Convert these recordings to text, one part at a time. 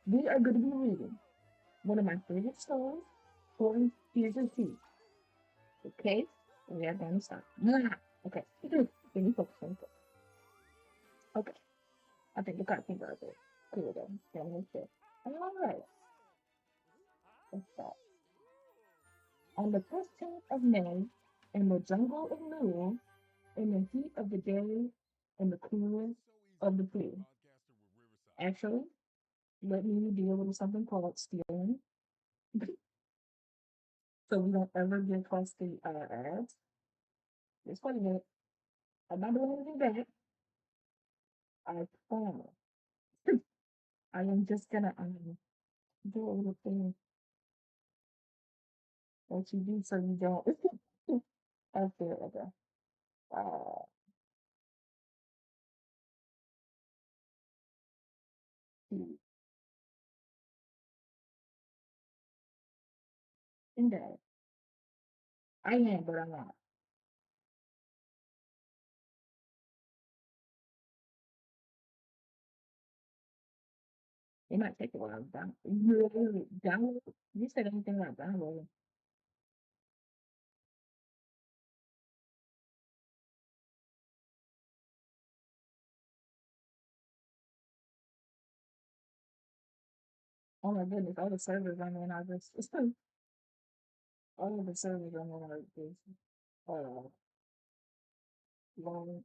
We are going to be reading one of my favorite stories, Horton Here's Your Tea. Okay? We are going to start. Okay. Can you focus on it? Okay. I think the cartoon are a bit cool though. Then we should. All right. Let's start. On the 15th of May, in the jungle of Newell, in the heat of the day, in the cool of the blue. Actually, let me deal with something called stealing, so we don't ever get close to ads. Just wait a minute. I'm not doing anything bad. I promise. I am just gonna do a little thing that you do so you don't. Okay, okay. Uh, see, in that I am, but I'm not. It might take a while. You really download. You said anything about downloading. Oh my goodness, all the servers I'm in are just all of the servers I'm in are just uh long.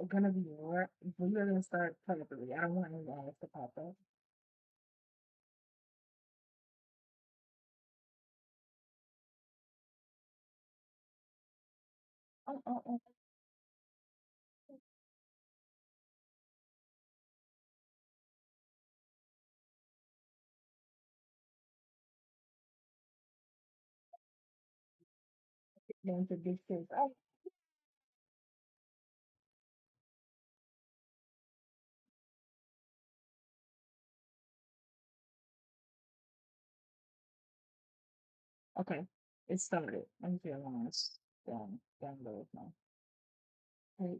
Gonna be more. We are gonna start properly. I don't want any ads to pop up. Oh, going to big kids. Oh, okay. It started. Let me see how long it's download now. Wait,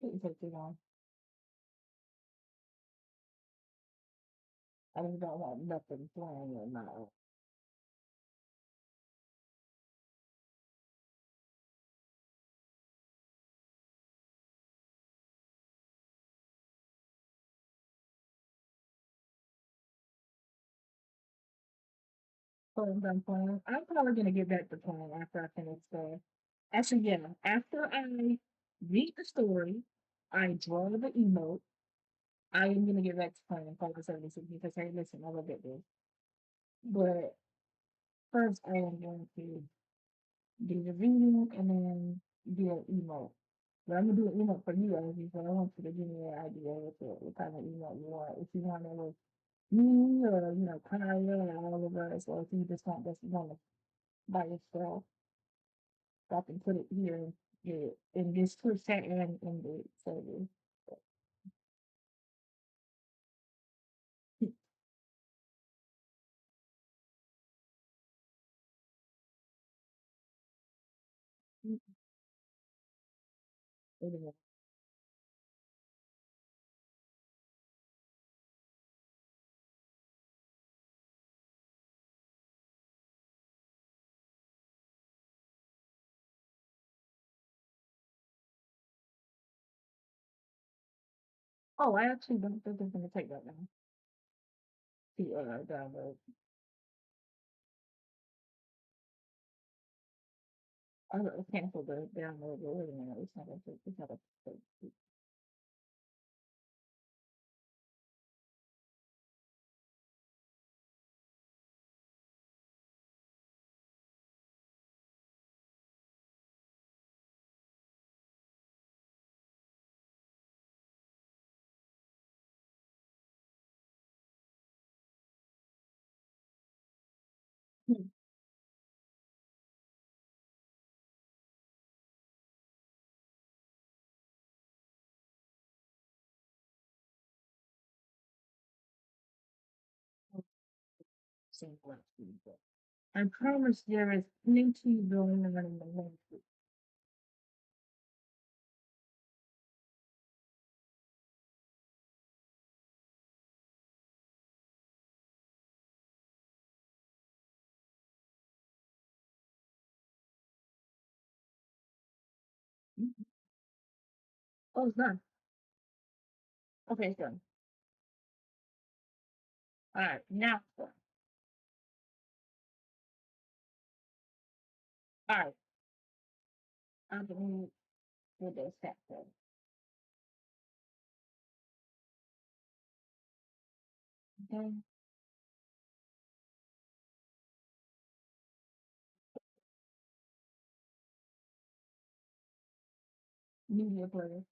it take too long. I just don't want nothing playing right now. So I'm done playing. I'm probably gonna get back to playing after I finish the. Actually, yeah. After I read the story, I draw the emote. I am gonna get back to playing Final 76 because hey, listen, I love it, dude. But first, I am going to do the reading and then do an emote. But I'm gonna do an emote for you, Angie, so I want you to give me an idea what kind of emote you want. If you want it with me or Kaya or all of us, or if you just want this one by yourself, so I can put it here in this Twitch chat and in the server. Oh, I actually don't think it's gonna take that long to download. I canceled the download. But wait a minute, it's not gonna take. It's not gonna take. Same question. I promise there is plenty going on in the landscape. Oh, it's done. Okay, it's done. All right, now it's done. All right, I believe with this factor. Okay, media player.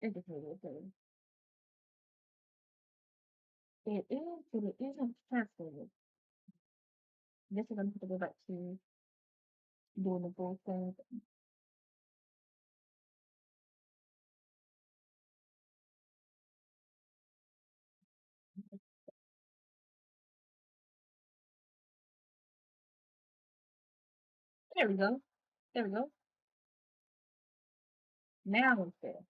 Indicator player. It is, but it isn't translated. This is gonna have to go back to doing the full thing. There we go. There we go. Now it's there.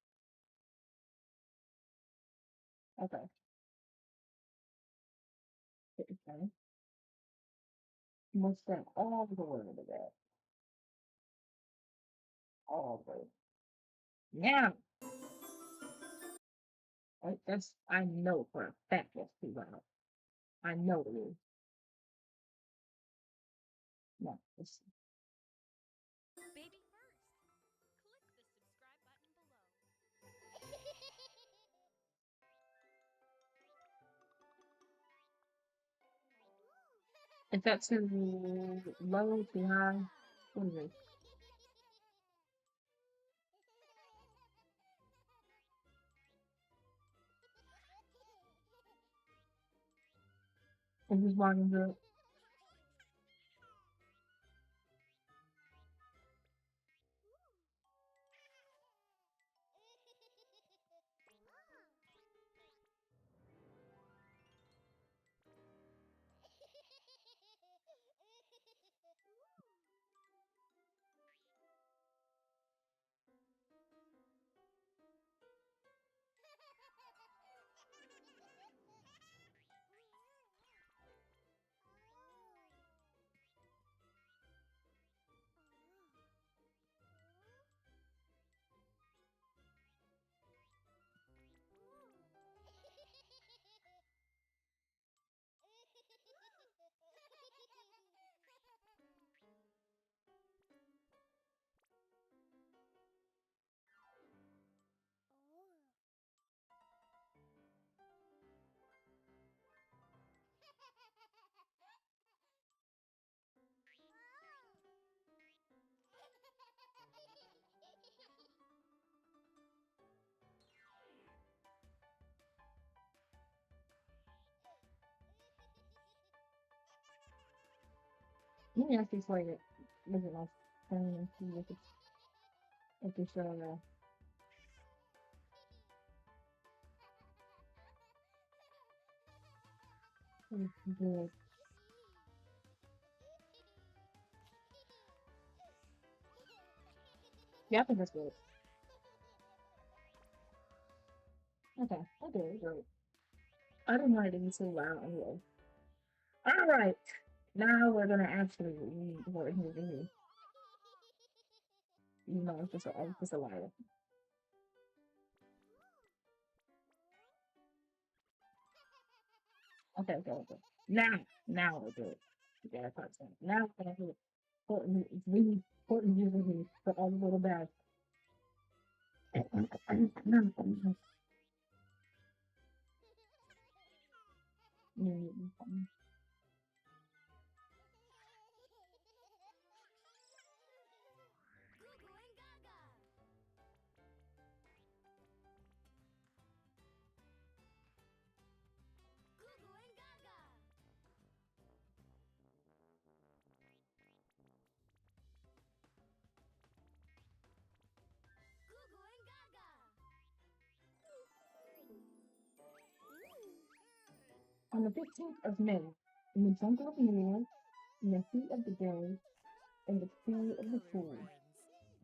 Okay. It's done. Must send all the way to that. All the way. Now, right, that's I know for a fact that's too loud. I know it is. No, it's is that too low, too high? What is it? Is this volume good? Let me actually play it. Look at my phone and see if it's good. Yeah, I think that's good. Okay, okay, great. I don't want it to be too loud anyway. All right, now we're gonna actually read what he did. You know, it's just a liar. Okay, okay, okay. Now we're good. Yeah, that's it. Now we're gonna do important, really important usually for all the little bags. On the 15th of May, in the jungle of Moor, in the heat of the day, in the cool of the pool,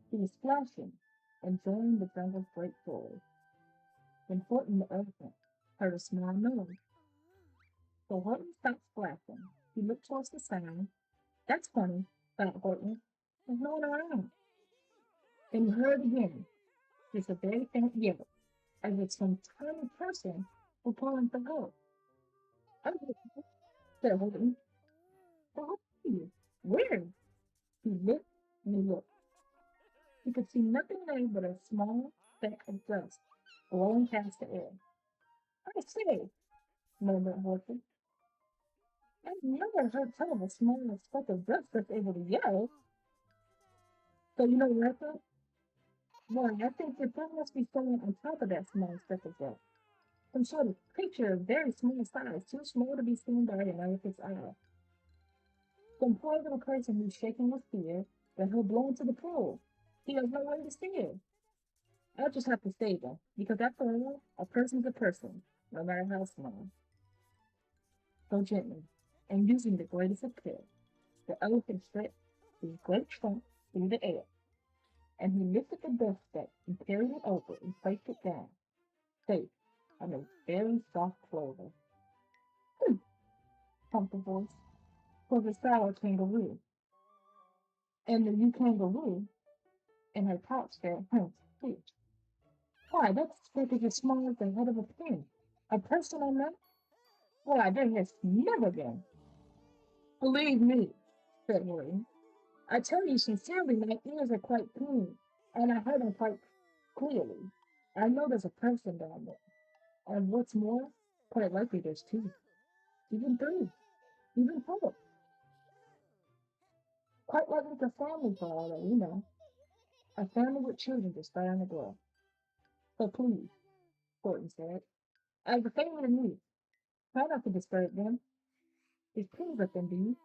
he was splashing, enjoying the jungle's great joy. Then Horton the elephant heard a small noise. So Horton stopped splashing. He looked towards the sound. That's funny, thought Horton. There's no one around. Then he heard again, just a very faint yell, as if some tiny person were calling for help. "Oh," said Horton. "Who are you? Where?" He looked and he looked. He could see nothing there but a small speck of dust blowing past the air. "I say," murmured Horton, "I've never heard tell of a small speck of dust that's able to yell. So you know what I thought? Why, I think your friend must be standing on top of that small speck of dust. Some sort of creature of very small size, too small to be seen by an elephant's eye. Some poor little person who's shaking with fear that he'll blow into the pool. He has no way to steer. I'll just have to stay there, because after all, a person's a person, no matter how small." So gently, and using the greatest of care, the elephant stretched his great trunk through the air, and he lifted the dust speck and carried it over and placed it down, safe, on a very soft clover. "Hmm," pumped the voice, for the sour kangaroo, and the ewe kangaroo in her pouch said, too. "Why, that speck is as small as the head of a pin. A person on that? Why, there has never been." "Believe me," said William, "I tell you sincerely, my ears are quite clean, and I heard them quite clearly. I know there's a person down there, and what's more, quite likely there's two, even three, even four. Quite likely it's a family for all that we know, a family with children just right on the door. So please," Thornton said, "as a favor to me, try not to disturb them. It's please let them be."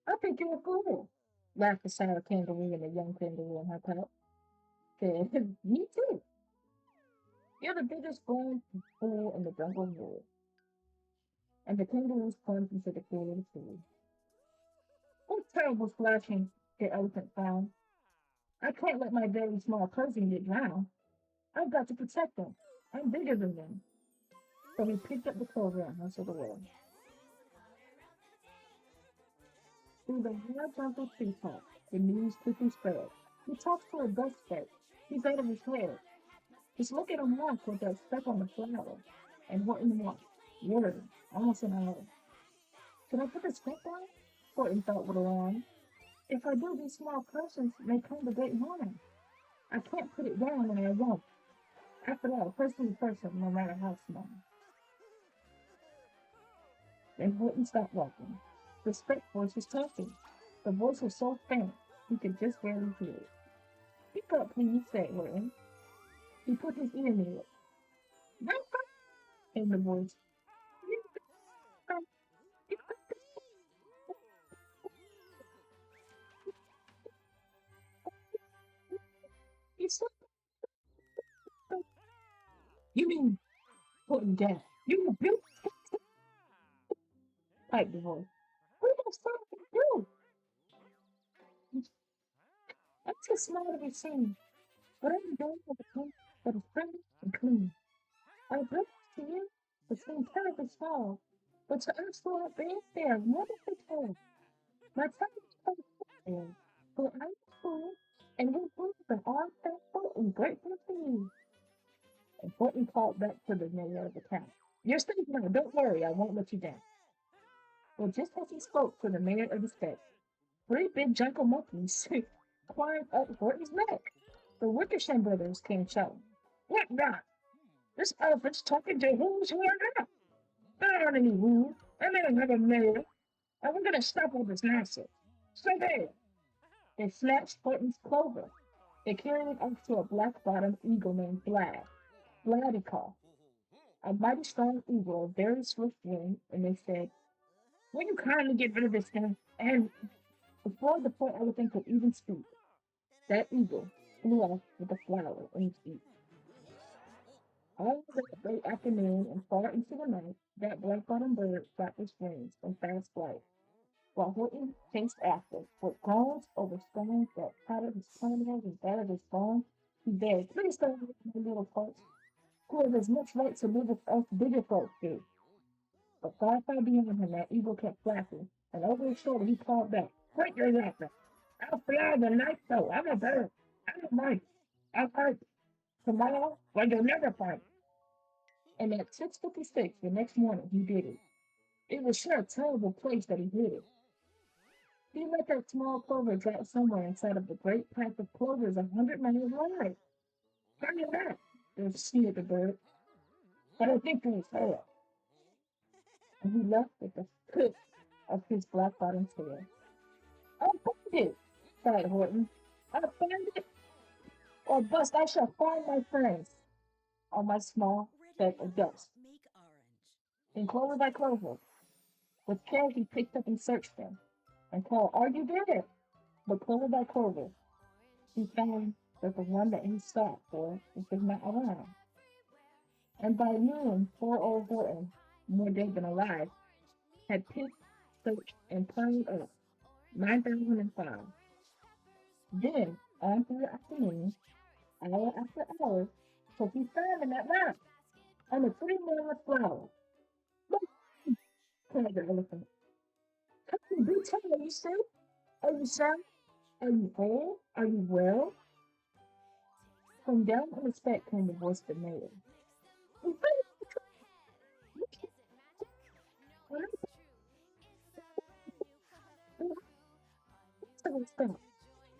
"I think you're a fool," laughed the sour kangaroo and the young kangaroo in her pouch. Said, "Me too. You're the biggest blind fool in the jungle world." And the kangaroos plunged into the pool of the sea. "What terrible splashing!" the elephant frowned. "I can't let my very small cousin get drowned. I've got to protect him. I'm bigger than them." So he picked up the clover and hustled away. Through the hard jungle treetops, the news quickly spread. "He talks to a dust speck. He's out of his head. Just look at him walk with that speck on the flower." And Horton walked, worried, almost an hour. "Should I put the speck down?" Horton thought with alarm. "If I do, these small persons may come to great harm. I can't put it down, and I won't. After all, person is person, no matter how small." Then Horton stopped walking. The speck voice was talking. The voice was so faint he could just barely hear it. "Speak up, please," said Horton. He put his ear near it. "Don't go," came the voice. "You go, you go, you so go." "You mean," Horton gasped, "you built," piped the voice. "What are you supposed to do? I'm too small to be seen, but I'm going for the place that is friendly and clean. I bring to you the same terribly small, but to us who are big, they are wonderfully tall. My time is quite there, for I am full, and we prove that all thankful and grateful to you." And Thornton called back to the mayor of the town. "You're safe now. Don't worry. I won't let you down." Well, just as he spoke to the mayor of the state, three big jungle monkeys climbed up Horton's neck. The Wickersham brothers came shouting, "What not? This elephant's talking to who's who are not. There aren't any rules, and they don't have a mayor, and we're going to stop all this nonsense. So there." They snatched Horton's clover. They carried it off to a black-bottomed eagle named Blad. Vladikov, a mighty strong eagle of very swift wing, and they said, "Will you kindly get rid of this thing?" And before the poor elephant could even speak, that eagle flew off with a flower in its beak. All that late afternoon and far into the night, that black-bottom bird flapped its wings in fast flight, while Horton chased after. With groans over stones that pattered his toenails and battered his bones, he begged, "Please don't hurt my little folks, who have as much right to live as us bigger folks do." But far beyond him, that eagle kept flapping, and over his shoulder he called back, "Quit your yapping! I'll fly the night though. I'm a bird. I'm a mice. I'll fight tomorrow, but you'll never fight." And at 6:56 the next morning he did it. It was sure a terrible place that he hid it. He let that small clover drop somewhere inside of the great patch of clovers 100 miles wide. "How you that?" sneered the bird. "But I think it was her." And he left with the click of his black bottom tail. "I'll find it!" cried Horton. "I'll find it, or bust I shall find my friends on my small speck of dust." And clover by clover, with care he picked up and searched them, and called, "Are you there?" But clover by clover, he found that the one that he sought for was not around. And by noon, poor old Horton, more dead than alive, had picked, searched, and planned up 9,005. Then, on through the afternoon, hour after hour, till he found him at last, on the 3 flower. "Look!" cried the elephant. "Come on, do tell me, are you still? Are you sound? Are you whole? Are you well?" From down on the speck came the voice of the mayor. "We can't stop.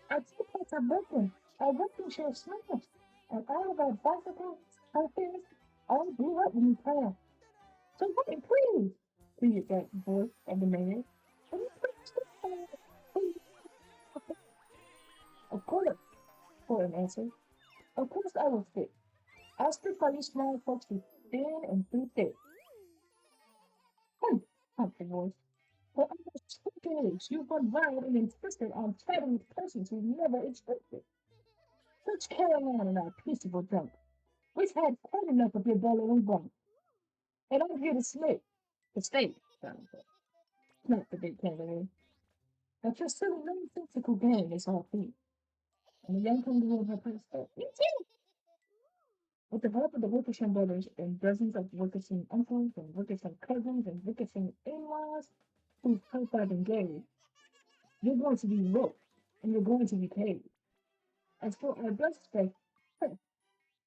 Our teapots are broken. Our working chair smashed. And all of our bicycles, our things, all blew up when we passed. So wait, please," pleaded that voice of the mayor. "Will you please stop? Please." "Of course," Gordon answered. "Of course I will stick. I'll stick by you small folks through thin and through thick." "Humph," humphed the voice. "For almost 2 days you've run wild and insisted on chatting with persons we never expected. Let's carry on in our peaceable jump. We've had quite enough of your bellowing bump. And I'm here to slip. To stay, snapped the big kangaroo. "But your silly nonsensical game is off beat." And the young kangaroo and her prince said, "Me too." With the help of the Wilkerson brothers and dozens of Wilkerson uncles and Wilkerson cousins and Wilkerson in-laws whose help I've engaged, you're going to be roped and you're going to be paid. As for our best steak,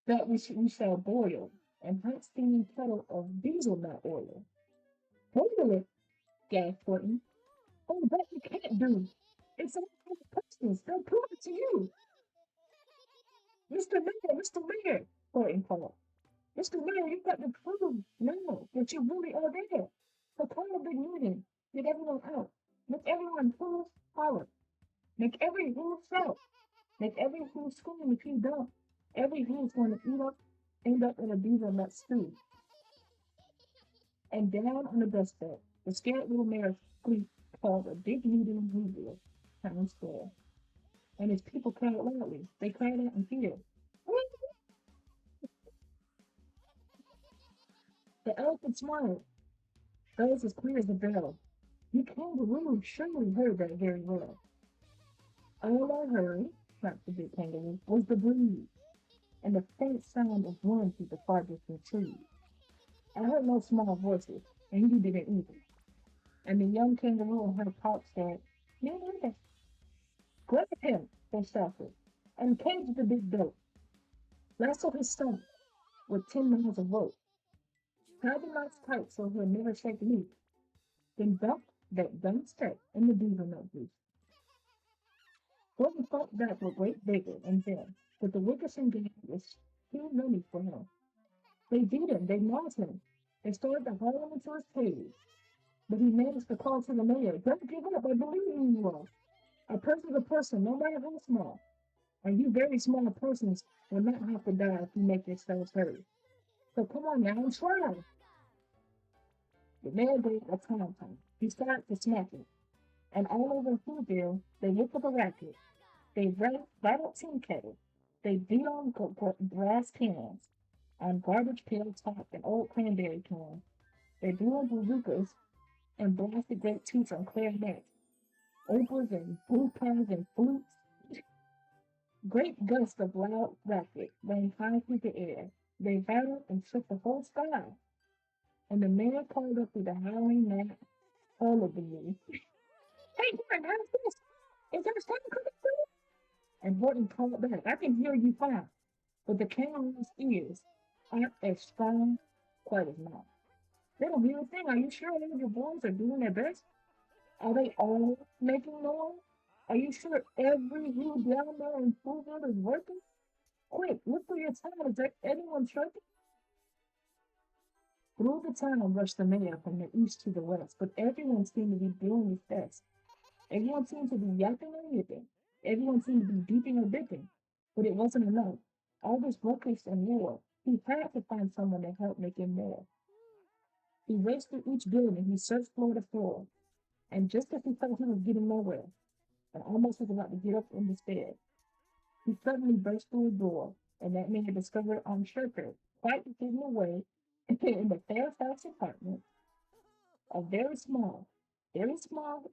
that we shall boil and hot steaming kettle of diesel nut oil." "Boil it!" gasped Horton. "Oh, that you can't do. It's all for the questions. They'll prove it to you." "Mr. Mayor, Mr. Mayor," Horton called. "Mr. Mayor, you've got to prove now that you really are there. So call a big meeting. Get everyone out. Make everyone hooves holler. Make every hoof shout. Make every hoof scream if you don't. Every hoof's going to end up in a beaver nut stew." And down on the dustbed, the scared little mayor squeaked called a big meeting in Louisville, town square. And his people cried loudly. They cried out in fear. The elephant smiled. That was as clear as a bell. "You kangaroo surely heard that very well." "All I heard," snapped the big kangaroo, "was the breeze and the faint sound of wind through the far distant trees. I heard no small voices, and you didn't either." And the young kangaroo and her pop said, "Me neither." "Grab him," they shouted, "and cage the big goat. Lasso his stomach with 10 miles of rope. Tie the knots tight so he'll never shake loose. Then dump that dumb stick in the beaver nut juice." Gordon fought back with great vigor and vim, but the Wickerson gang was too many for him. They beat him, they mauled him, they started to haul him into his cage. But he managed to call to the mayor, "Don't give up, I believe in you all. A person's a person, no matter how small. And you very small persons will not have to die if you make yourselves heard. So come on now and try." The mayor gave a tom-tom. He started to smack it. And all over Whoville, they whipped up a racket. They rattled tin kettles. They beat on brass cans. on garbage pail top and old cranberry can. They blew on bazookas and blasted great toots on clarinets, opals and blue pens and flutes. Great gusts of loud racket rang high through the air. They rattled and shook the whole sky, and the mayor called up through the howling night, all of me. Hey, Horton, how's this? Is there something coming through? And Horton called back, I can hear you fine, but the kangaroo's ears aren't as strong quite as mine. They don't hear a thing. Are you sure all of your boys are doing their best? Are they all making noise? Are you sure every wheel down there in Proville is working? Quick, look for your town. Is there anyone chirping? Through the town rushed the mayor from the east to the west, but everyone seemed to be doing his best. Everyone seemed to be yapping or yipping. Everyone seemed to be beeping or bipping. But it wasn't enough. All this ruckus and war. He had to find someone to help make him more. He raced through each building. He searched floor to floor. And just as he felt he was getting nowhere, and almost was about to get up in despair, he suddenly burst through a door, and that man discovered on Shirker, quite hidden away in the Fairfax apartment, a very small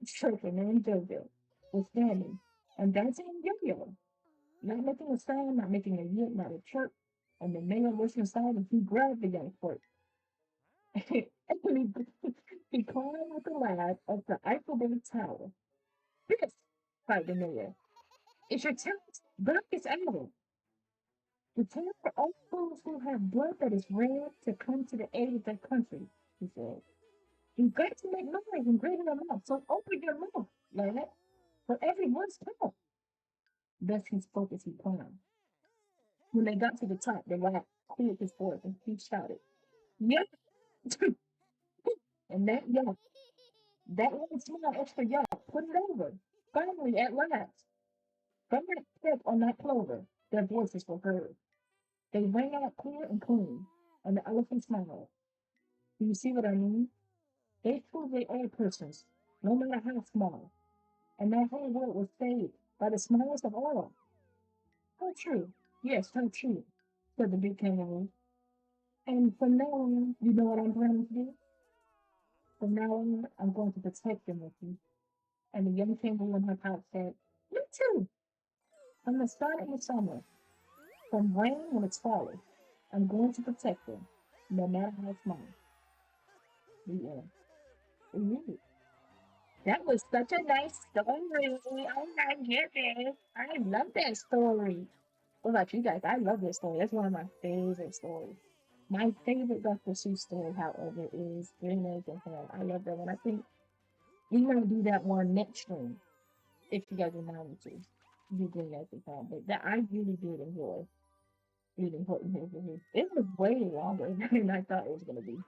Shirker named Jojo was standing and dancing in yo-yo, not making a sound, not making a yip, not a chirp. And the mayor was inside and he grabbed the young clerk. and he climbed with the lad up the Eiffelberg Tower. This, cried the mayor, is your talent. Black is out. The time for all those who have blood that is red to come to the aid of their country, he said. You've got to make noise and great enough, so open your mouth, lad, for every one's count. Thus he spoke as he climbed. When they got to the top, the lad cleared his voice and he shouted, "Yep!" and that one small extra yap, put it over. Finally, at last, from that step on that clover, their voices were heard. They rang out clear and clean, and the elephant smiled. Do you see what I mean? They prove they are persons, no matter how small, and that whole world was saved by the smallest of all. How true, yes, how true, said the big kangaroo. And from now on, you know what I'm planning to do? From now on, I'm going to protect them with you. And the young kangaroo in her pouch said, me too. From the start in the summer, from rain when it's falling, I'm going to protect them, no matter how small. The end. Ooh, that was such a nice story. Oh my goodness. I love that story. What about you guys? I love this story. That's one of my favorite stories. My favorite Dr. Seuss story, however, is Green Eggs and Ham. I love that one. I think we're gonna do that one next stream if you guys allow me to do Green Eggs and Ham. But that I really did enjoy reading Horton Hears. It was way longer than I thought it was gonna be.